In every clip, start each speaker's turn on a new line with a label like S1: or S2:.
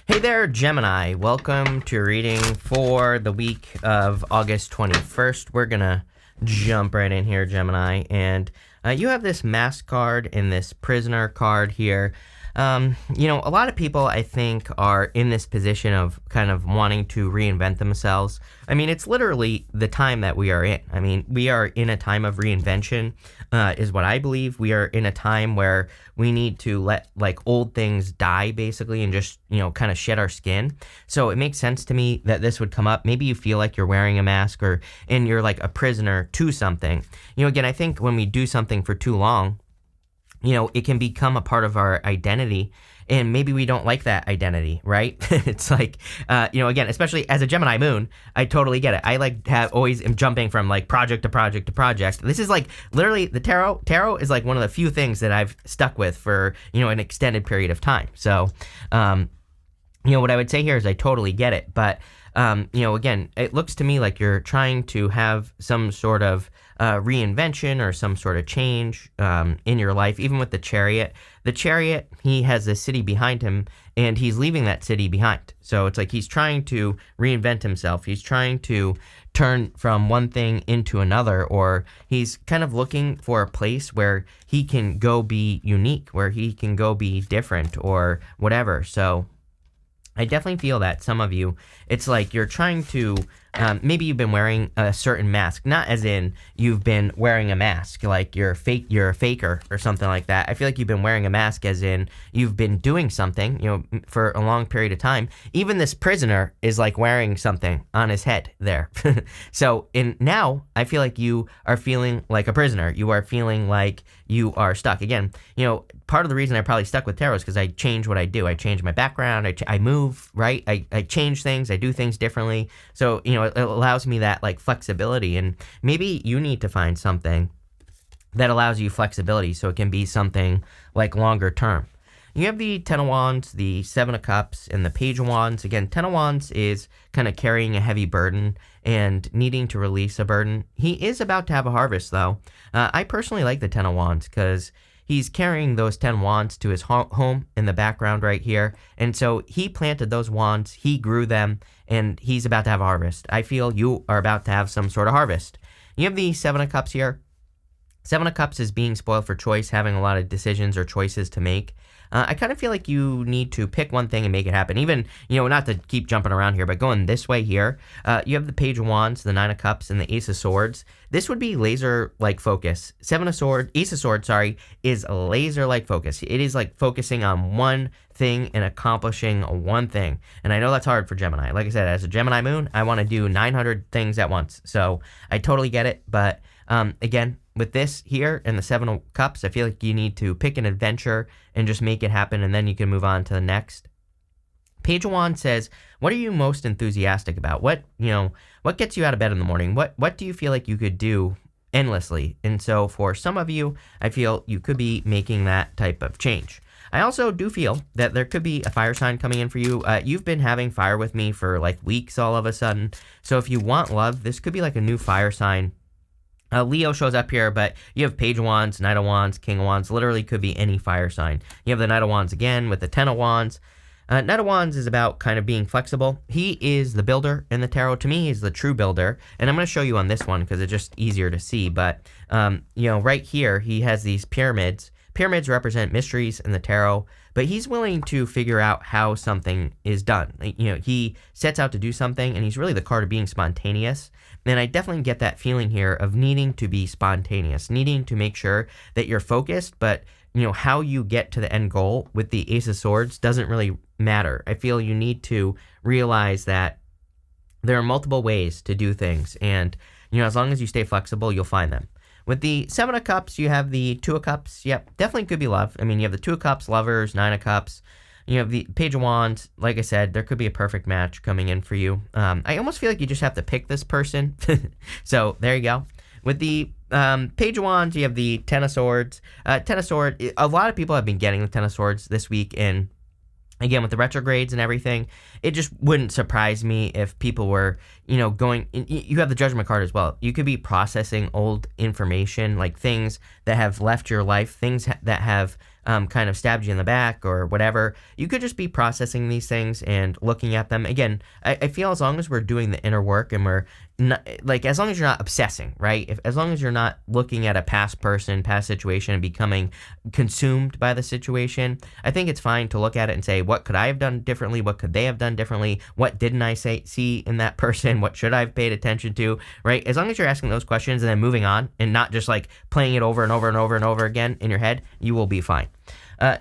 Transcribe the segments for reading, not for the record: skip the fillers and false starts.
S1: Hey there, Gemini. Welcome to your reading for the week of August 21st. We're going to jump right in here, Gemini. And you have this mask card and this prisoner card here. A lot of people, I think, are in this position of kind of wanting to reinvent themselves. I mean, it's literally the time that we are in. I mean, we are in a time of reinvention, is what I believe. We are in a time where we need to let old things die, basically, and just, kind of shed our skin. So it makes sense to me that this would come up. Maybe you feel like you're wearing a mask and you're like a prisoner to something. Again, I think when we do something for too long, it can become a part of our identity, and maybe we don't like that identity, right? It's like, again, especially as a Gemini moon, I totally get it. I always am jumping from project to project to project. This is literally the tarot. Tarot is one of the few things that I've stuck with for, an extended period of time. So, what I would say here is I totally get it. But, again, it looks to me like you're trying to have some sort of reinvention or some sort of change in your life. Even with the Chariot, he has a city behind him and he's leaving that city behind. So it's like he's trying to reinvent himself. He's trying to turn from one thing into another, or he's kind of looking for a place where he can go be unique, where he can go be different or whatever. So I definitely feel that some of you, it's like you're trying to, maybe you've been wearing a certain mask, not as in you've been wearing a mask, like you're a faker or something like that. I feel like you've been wearing a mask as in you've been doing something, for a long period of time. Even this prisoner is wearing something on his head there. So now I feel like you are feeling like a prisoner. You are feeling like you are stuck. Again, part of the reason I probably stuck with tarot is because I change what I do. I change my background. I move, right? I change things. I do things differently. So, it allows me that flexibility, and maybe you need to find something that allows you flexibility so it can be something longer term. You have the Ten of Wands, the Seven of Cups, and the Page of Wands. Again, Ten of Wands is kind of carrying a heavy burden and needing to release a burden. He is about to have a harvest, though. I personally like the Ten of Wands because he's carrying those 10 wands to his home in the background right here. And so he planted those wands, he grew them, and he's about to have a harvest. I feel you are about to have some sort of harvest. You have the Seven of Cups here. Seven of Cups is being spoiled for choice, having a lot of decisions or choices to make. I kind of feel like you need to pick one thing and make it happen. Even, not to keep jumping around here, but going this way here, you have the Page of Wands, the Nine of Cups, and the Ace of Swords. This would be laser-like focus. Ace of Swords, is laser-like focus. It is focusing on one thing and accomplishing one thing. And I know that's hard for Gemini. Like I said, as a Gemini moon, I want to do 900 things at once. So I totally get it. But again, with this here and the Seven of Cups, I feel like you need to pick an adventure and just make it happen, and then you can move on to the next. Page of Wands says, what are you most enthusiastic about? What gets you out of bed in the morning? What do you feel like you could do endlessly? And so for some of you, I feel you could be making that type of change. I also do feel that there could be a fire sign coming in for you. You've been having fire with me for weeks all of a sudden. So if you want love, this could be a new fire sign. Leo shows up here, but you have Page of Wands, Knight of Wands, King of Wands. Literally could be any fire sign. You have the Knight of Wands again with the Ten of Wands. Knight of Wands is about kind of being flexible. He is the builder in the tarot. To me, he's the true builder. And I'm going to show you on this one because it's just easier to see. But, right here, he has these pyramids. Pyramids represent mysteries in the tarot, but he's willing to figure out how something is done. He sets out to do something, and he's really the card of being spontaneous. And I definitely get that feeling here of needing to be spontaneous, needing to make sure that you're focused, but, how you get to the end goal with the Ace of Swords doesn't really matter. I feel you need to realize that there are multiple ways to do things, and, as long as you stay flexible, you'll find them. With the Seven of Cups, you have the Two of Cups. Yep, definitely could be love. I mean, you have the Two of Cups, lovers, Nine of Cups. You have the Page of Wands. Like I said, there could be a perfect match coming in for you. I almost feel like you just have to pick this person. So there you go. With the Page of Wands, you have the Ten of Swords. Ten of Swords, a lot of people have been getting the Ten of Swords this week, and again, with the retrogrades and everything, it just wouldn't surprise me if people were, going, you have the Judgment card as well. You could be processing old information, things that have left your life, things that have kind of stabbed you in the back or whatever. You could just be processing these things and looking at them. Again, I feel as long as we're doing the inner work and we're not, like, as long as you're not obsessing, right? As long as you're not looking at a past person, past situation and becoming consumed by the situation, I think it's fine to look at it and say, what could I have done differently? What could they have done differently? What didn't I see in that person? What should I have paid attention to, right? As long as you're asking those questions and then moving on and not just like playing it over and over and over and over again in your head, you will be fine.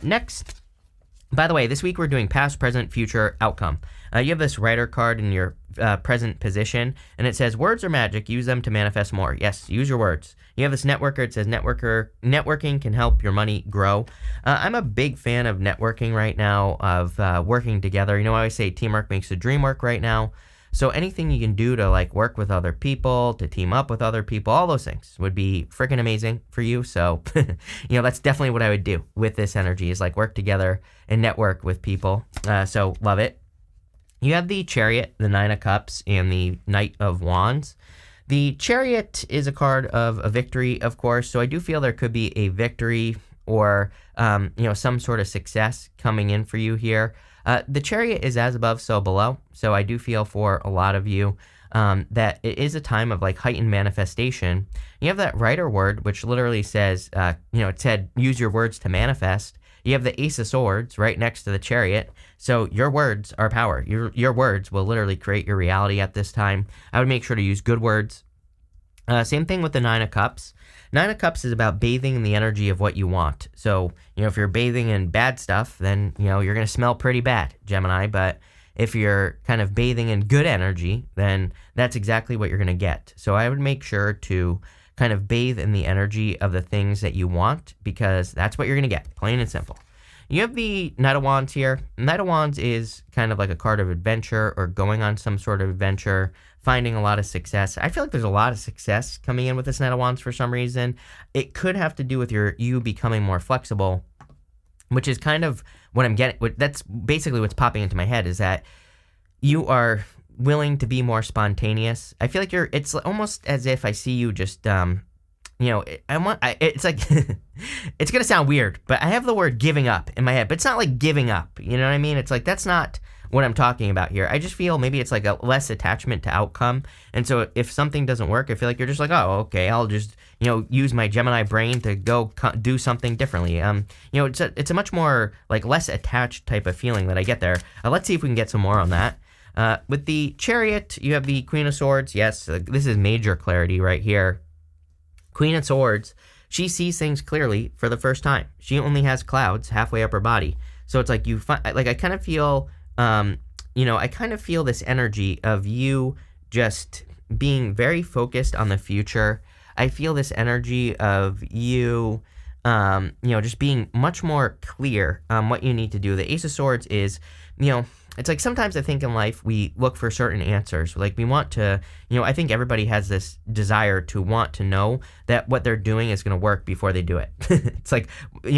S1: Next, by the way, this week we're doing past, present, future, outcome. You have this writer card in your present position, and it says, words are magic, use them to manifest more. Yes, use your words. You have this networker, it says, networking can help your money grow. I'm a big fan of networking right now, of working together. You know, I always say teamwork makes the dream work right now. So anything you can do to like work with other people, to team up with other people, all those things would be freaking amazing for you. So, that's definitely what I would do with this energy, is like work together and network with people. So love it. You have the Chariot, the Nine of Cups, and the Knight of Wands. The Chariot is a card of a victory, of course. So I do feel there could be a victory or, some sort of success coming in for you here. The Chariot is as above, so below. So I do feel for a lot of you that it is a time of like heightened manifestation. You have that writer word, which literally says, it said, use your words to manifest. You have the Ace of Swords right next to the Chariot. So your words are power. Your words will literally create your reality at this time. I would make sure to use good words. Same thing with the Nine of Cups. Nine of Cups is about bathing in the energy of what you want. So, if you're bathing in bad stuff, then, you're going to smell pretty bad, Gemini. But if you're kind of bathing in good energy, then that's exactly what you're going to get. So I would make sure to kind of bathe in the energy of the things that you want, because that's what you're going to get, plain and simple. You have the Knight of Wands here. Knight of Wands is kind of like a card of adventure or going on some sort of adventure, finding a lot of success. I feel like there's a lot of success coming in with this Knight of Wands for some reason. It could have to do with you becoming more flexible, which is kind of what I'm getting. That's basically what's popping into my head, is that you are willing to be more spontaneous. I feel like it's almost as if I see you just, it's like, it's going to sound weird, but I have the word giving up in my head, but it's not like giving up. You know what I mean? It's like, that's not what I'm talking about here. I just feel maybe it's like a less attachment to outcome. And so if something doesn't work, I feel like you're just like, oh, okay, I'll just, use my Gemini brain to go do something differently. It's a much more like less attached type of feeling that I get there. Let's see if we can get some more on that. With the Chariot, you have the Queen of Swords. Yes, this is major clarity right here. Queen of Swords, she sees things clearly for the first time. She only has clouds halfway up her body. So it's like I kind of feel, I kind of feel this energy of you just being very focused on the future. I feel this energy of you, just being much more clear on what you need to do. The Ace of Swords is, it's like sometimes I think in life we look for certain answers. Like we want to, I think everybody has this desire to want to know that what they're doing is going to work before they do it. It's like,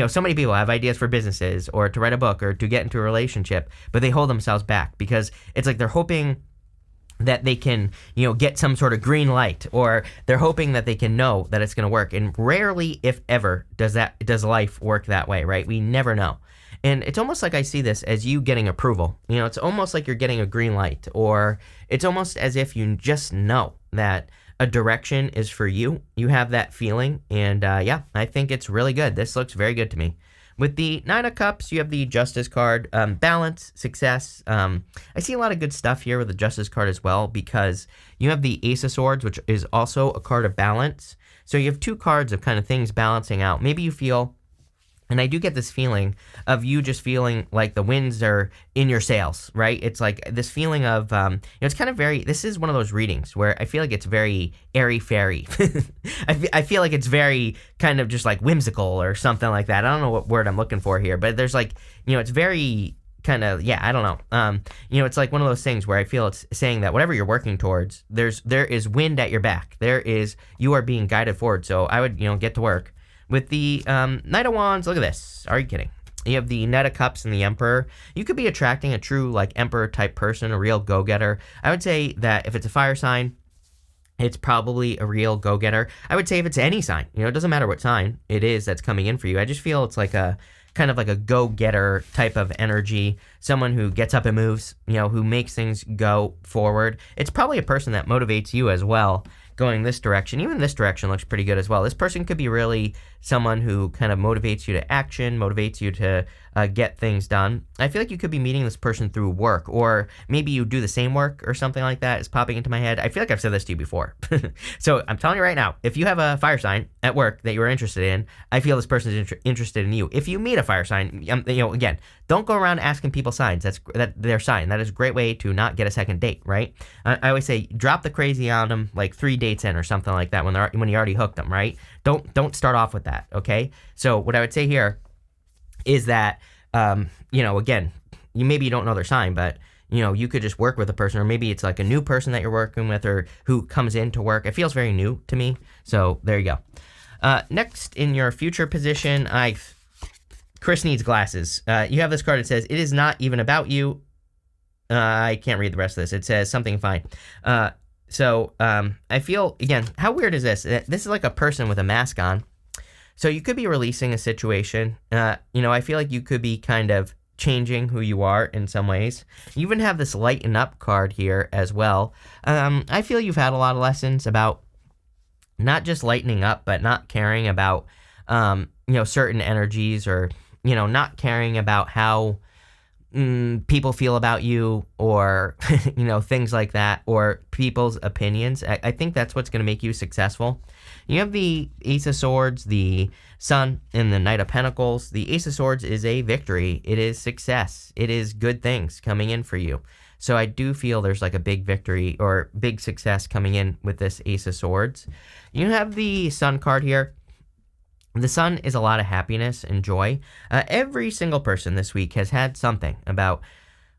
S1: so many people have ideas for businesses or to write a book or to get into a relationship, but they hold themselves back because it's like they're hoping that they can, get some sort of green light, or they're hoping that they can know that it's going to work. And rarely, if ever, does life work that way, right? We never know. And it's almost like I see this as you getting approval. It's almost like you're getting a green light, or it's almost as if you just know that a direction is for you. You have that feeling. And I think it's really good. This looks very good to me. With the Nine of Cups, you have the Justice card, balance, success. I see a lot of good stuff here with the Justice card as well, because you have the Ace of Swords, which is also a card of balance. So you have two cards of kind of things balancing out. Maybe you feel, and I do get this feeling of you just feeling like the winds are in your sails, right? It's like this feeling of, it's kind of this is one of those readings where I feel like it's very airy-fairy. I feel like it's very kind of just like whimsical or something like that. I don't know what word I'm looking for here, but there's like, it's very kind of, I don't know. It's like one of those things where I feel it's saying that whatever you're working towards, there is wind at your back. You are being guided forward. So I would, get to work. With the Knight of Wands, look at this. Are you kidding? You have the Knight of Cups and the Emperor. You could be attracting a true like Emperor type person, a real go-getter. I would say that if it's a fire sign, it's probably a real go-getter. I would say if it's any sign, it doesn't matter what sign it is that's coming in for you. I just feel it's like a kind of like a go-getter type of energy, someone who gets up and moves, who makes things go forward. It's probably a person that motivates you as well, going this direction. Even this direction looks pretty good as well. This person could be really someone who kind of motivates you to action, motivates you to get things done. I feel like you could be meeting this person through work, or maybe you do the same work or something like that is popping into my head. I feel like I've said this to you before. So I'm telling you right now, if you have a fire sign at work that you are interested in, I feel this person is interested in you. If you meet a fire sign, again, don't go around asking people signs. That's their sign. That is a great way to not get a second date, right? I always say drop the crazy on them like 3 dates in or something like that when you already hooked them, right? Don't start off with that, okay? So what I would say here is that, again, maybe you don't know their sign, but you could just work with a person, or maybe it's like a new person that you're working with or who comes into work. It feels very new to me. So there you go. Next in your future position, Chris needs glasses. You have this card. It says, it is not even about you. I can't read the rest of this. It says something fine. So I feel, again, how weird is this? This is like a person with a mask on. So you could be releasing a situation. I feel like you could be kind of changing who you are in some ways. You even have this lighten up card here as well. I feel you've had a lot of lessons about not just lightening up, but not caring about, certain energies, or, not caring about how people feel about you, or, things like that, or people's opinions. I think that's what's going to make you successful. You have the Ace of Swords, the Sun, and the Knight of Pentacles. The Ace of Swords is a victory. It is success. It is good things coming in for you. So I do feel there's like a big victory or big success coming in with this Ace of Swords. You have the Sun card here. The Sun is a lot of happiness and joy. Every single person this week has had something about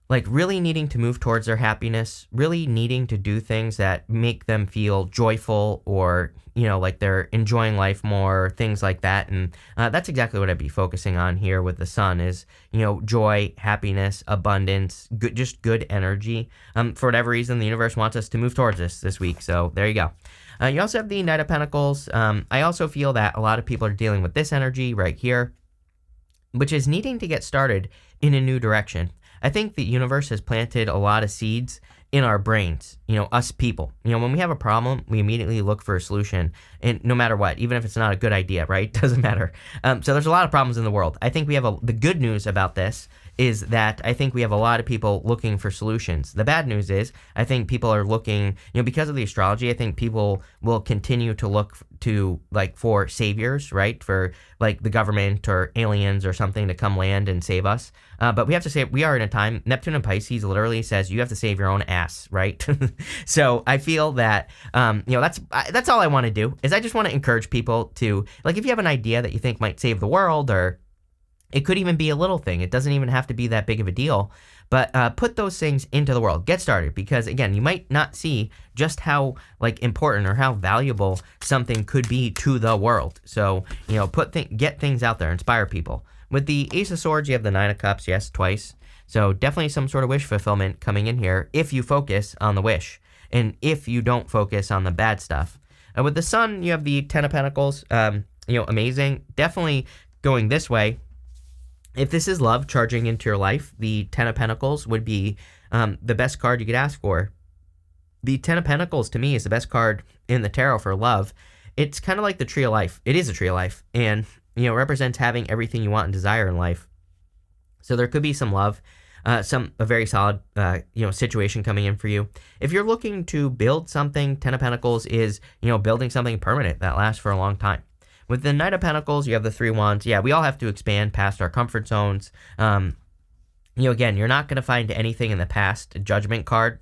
S1: like really needing to move towards their happiness, really needing to do things that make them feel joyful, or, like they're enjoying life more, things like that. And that's exactly what I'd be focusing on here with the Sun is, joy, happiness, abundance, just good energy. For whatever reason, the universe wants us to move towards this week. So there you go. You also have the Knight of Pentacles. I also feel that a lot of people are dealing with this energy right here, which is needing to get started in a new direction. I think the universe has planted a lot of seeds in our brains, us people. When we have a problem, we immediately look for a solution, and no matter what, even if it's not a good idea, right? Doesn't matter. So there's a lot of problems in the world. I think we have the good news about this is that I think we have a lot of people looking for solutions. The bad news is I think people are looking, because of the astrology, I think people will continue to look to for saviors, right? For like the government or aliens or something to come land and save us. But we have to say we are in a time, Neptune and Pisces literally says you have to save your own ass, right? So I feel that, that's all I want to do is I just want to encourage people to, if you have an idea that you think might save the world, or it could even be a little thing. It doesn't even have to be that big of a deal. But put those things into the world. Get started. Because, again, you might not see just how, important or how valuable something could be to the world. So, get things out there. Inspire people. With the Ace of Swords, you have the Nine of Cups. Yes, twice. So, definitely some sort of wish fulfillment coming in here if you focus on the wish. And if you don't focus on the bad stuff. With the Sun, you have the Ten of Pentacles. Amazing. Definitely going this way. If this is love charging into your life, the Ten of Pentacles would be the best card you could ask for. The Ten of Pentacles, to me, is the best card in the tarot for love. It's kind of like the Tree of Life. It is a Tree of Life, and it represents having everything you want and desire in life. So there could be some love, a very solid situation coming in for you. If you're looking to build something, Ten of Pentacles is building something permanent that lasts for a long time. With the Knight of Pentacles, you have the Three Wands. Yeah, we all have to expand past our comfort zones. Again, you're not going to find anything in the past. Judgment card.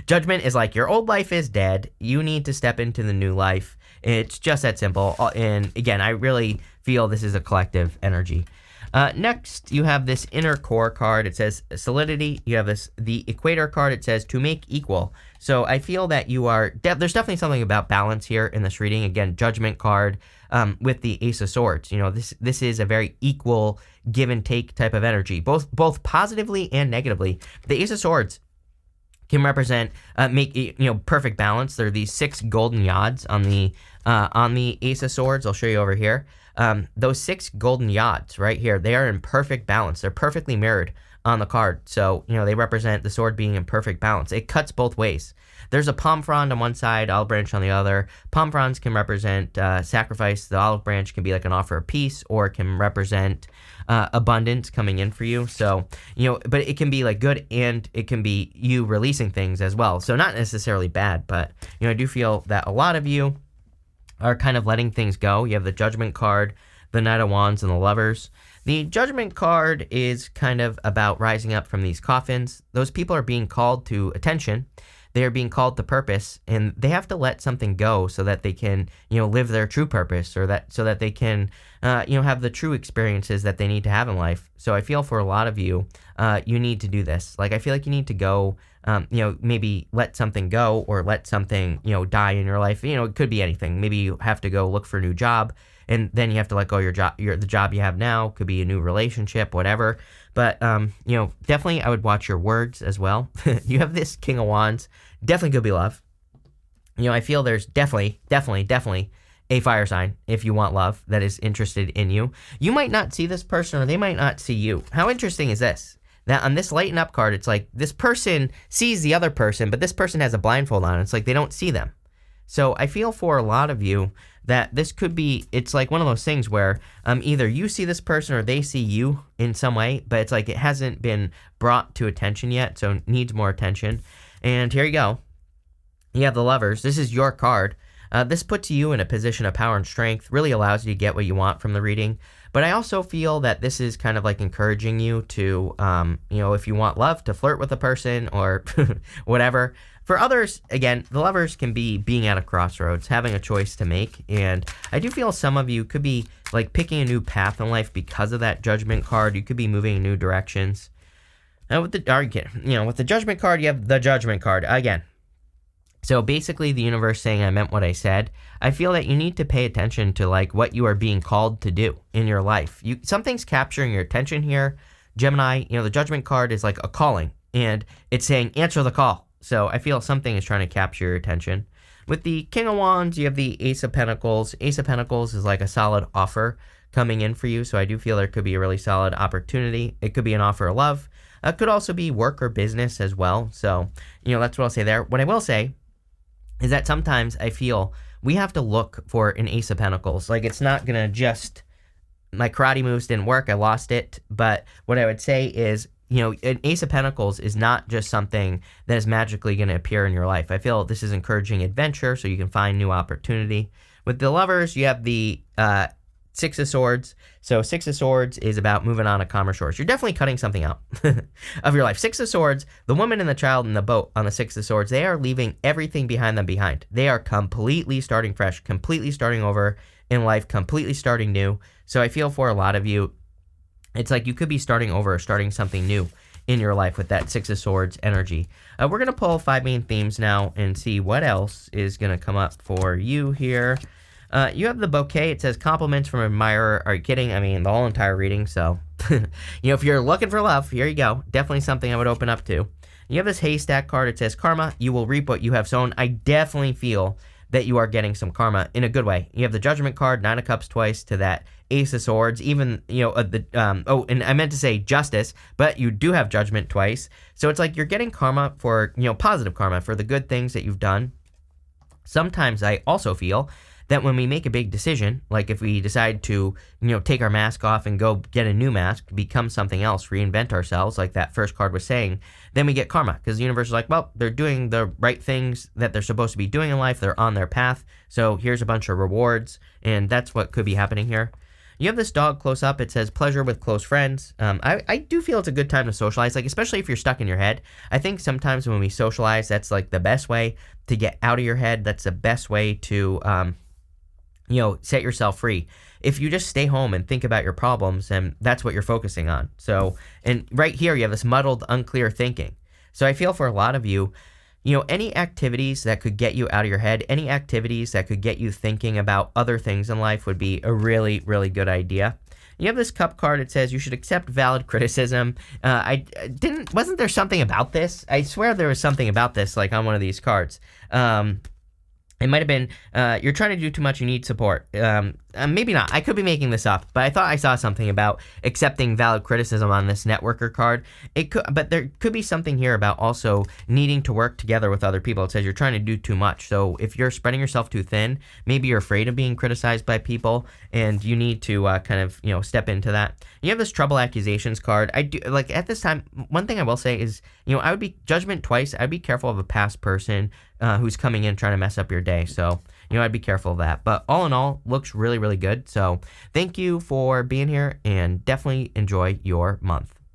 S1: Judgment is like your old life is dead. You need to step into the new life. It's just that simple. And again, I really feel this is a collective energy. Next, you have this Inner Core card. It says solidity. You have the Equator card. It says to make equal. So I feel that you are, there's definitely something about balance here in this reading. Again, Judgment card with the Ace of Swords. This is a very equal give and take type of energy, both positively and negatively. The Ace of Swords can represent perfect balance. There are these 6 golden yods on the Ace of Swords. I'll show you over here. those 6 golden yods right here, they are in perfect balance. They're perfectly mirrored on the card. So, they represent the sword being in perfect balance. It cuts both ways. There's a palm frond on one side, olive branch on the other. Palm fronds can represent sacrifice. The olive branch can be like an offer of peace, or it can represent abundance coming in for you. So, but it can be like good, and it can be you releasing things as well. So not necessarily bad, but, I do feel that a lot of you are kind of letting things go. You have the Judgment card, the Knight of Wands, and the Lovers. The Judgment card is kind of about rising up from these coffins. Those people are being called to attention. They are being called to purpose, and they have to let something go so that they can, live their true purpose, or so that they can, have the true experiences that they need to have in life. So I feel for a lot of you, you need to do this. Like, I feel like you need to go, maybe let something go, or let something, die in your life. It could be anything. Maybe you have to go look for a new job, and then you have to let go of your job. The job you have now could be a new relationship, whatever. But, definitely I would watch your words as well. You have this King of Wands. Definitely could be love. I feel there's definitely a fire sign, if you want love, that is interested in you. You might not see this person, or they might not see you. How interesting is this? That on this lighten up card, it's like this person sees the other person, but this person has a blindfold on. It's like they don't see them. So I feel for a lot of you that this could be, it's like one of those things where either you see this person or they see you in some way, but it's like it hasn't been brought to attention yet, so it needs more attention. And here you go. You have the Lovers. This is your card. This puts you in a position of power and strength, really allows you to get what you want from the reading. But I also feel that this is kind of like encouraging you to, if you want love, to flirt with a person or whatever. For others, again, the Lovers can be being at a crossroads, having a choice to make. And I do feel some of you could be like picking a new path in life because of that Judgment card. You could be moving in new directions. Now with the Judgment card, you have the Judgment card again. So basically the universe saying I meant what I said. I feel that you need to pay attention to like what you are being called to do in your life. Something's capturing your attention here. Gemini, the Judgment card is like a calling, and it's saying answer the call. So I feel something is trying to capture your attention. With the King of Wands, you have the Ace of Pentacles. Ace of Pentacles is like a solid offer coming in for you. So I do feel there could be a really solid opportunity. It could be an offer of love. It could also be work or business as well. So, that's what I'll say there. What I will say is that sometimes I feel we have to look for an Ace of Pentacles. Like, it's not going to just, my karate moves didn't work, I lost it. But what I would say is, an Ace of Pentacles is not just something that is magically going to appear in your life. I feel this is encouraging adventure so you can find new opportunity. With the Lovers, you have the Six of Swords. So Six of Swords is about moving on to calmer shores. You're definitely cutting something out of your life. Six of Swords, the woman and the child in the boat on the Six of Swords, they are leaving everything behind them behind. They are completely starting fresh, completely starting over in life, completely starting new. So I feel for a lot of you, it's like you could be starting over or starting something new in your life with that Six of Swords energy. We're going to pull 5 main themes now and see what else is going to come up for you here. You have the Bouquet. It says compliments from an admirer. Are you kidding? I mean, the whole entire reading. So, if you're looking for love, here you go. Definitely something I would open up to. You have this Haystack card. It says karma. You will reap what you have sown. I definitely feel that you are getting some karma in a good way. You have the Judgment card, 9 of Cups twice to that Ace of Swords. Even, and I meant to say Justice, but you do have Judgment twice. So it's like you're getting karma for, positive karma for the good things that you've done. Sometimes I also feel that when we make a big decision, like if we decide to, take our mask off and go get a new mask, become something else, reinvent ourselves, like that first card was saying, then we get karma, because the universe is like, well, they're doing the right things that they're supposed to be doing in life. They're on their path. So here's a bunch of rewards, and that's what could be happening here. You have this dog close up. It says pleasure with close friends. I do feel it's a good time to socialize, like especially if you're stuck in your head. I think sometimes when we socialize, that's like the best way to get out of your head. That's the best way to, set yourself free. If you just stay home and think about your problems, and that's what you're focusing on. So, and right here, you have this muddled, unclear thinking. So I feel for a lot of you, any activities that could get you out of your head, any activities that could get you thinking about other things in life would be a really, really good idea. You have this Cup card. It says you should accept valid criticism. Wasn't there something about this? I swear there was something about this, like on one of these cards. It might have been, you're trying to do too much, you need support. maybe not. I could be making this up, but I thought I saw something about accepting valid criticism on this networker card. But there could be something here about also needing to work together with other people. It says you're trying to do too much. So if you're spreading yourself too thin, maybe you're afraid of being criticized by people, and you need to kind of step into that. You have this trouble accusations card. I do like at this time. One thing I will say is I would be judgment twice. I'd be careful of a past person who's coming in trying to mess up your day. So I'd be careful of that. But all in all, looks really, really good. So thank you for being here, and definitely enjoy your month.